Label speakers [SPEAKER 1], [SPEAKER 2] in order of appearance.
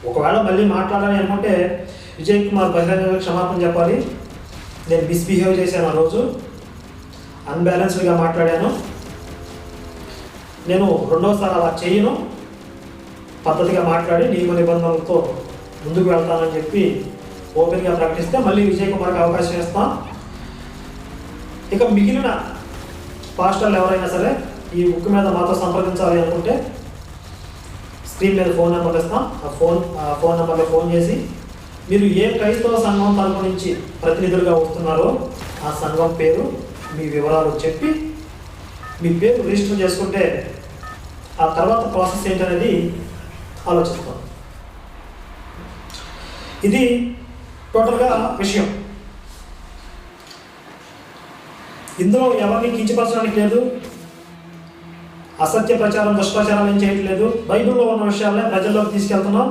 [SPEAKER 1] ఒకవేళ మళ్ళీ మాట్లాడాలి అనుకుంటే విజయ్ కుమార్ బహిరంగంగా క్షమాపణ చెప్పాలి. నేను మిస్బిహేవ్ చేశాను, ఆ రోజు అన్బ్యాలెన్స్డ్గా మాట్లాడాను, నేను రెండోసారి అలా చేయను, పద్ధతిగా మాట్లాడి నియమ నిబంధనలతో ముందుకు వెళ్తానని చెప్పి ఓపెన్గా ప్రకటిస్తే మళ్ళీ విజయ్ కుమార్కి అవకాశం ఇస్తాం. ఇక మిగిలిన పాస్టర్లు ఎవరైనా సరే ఈ బుక్ మీద మాతో సంప్రదించాలి అనుకుంటే స్క్రీన్ మీద ఫోన్ నెంబర్ ఇస్తాం. ఆ ఫోన్ నెంబర్లో ఫోన్ చేసి మీరు ఏ క్రైస్తవ సంఘం తరపు నుంచి ప్రతినిధులుగా వస్తున్నారో ఆ సంఘం పేరు, మీ వివరాలు చెప్పి మీ పేరు రిజిస్టర్ చేసుకుంటే ఆ తర్వాత ప్రాసెస్ ఏంటనేది ఆలోచిస్తాం. ఇది టోటల్గా విషయం. ఇందులో ఎవరిని కించపరచడానికి లేదు, అసత్య ప్రచారం దుష్ప్రచారం ఏం చేయట్లేదు. బైబిల్లో ఉన్న విషయాలనే ప్రజల్లోకి తీసుకెళ్తున్నాం.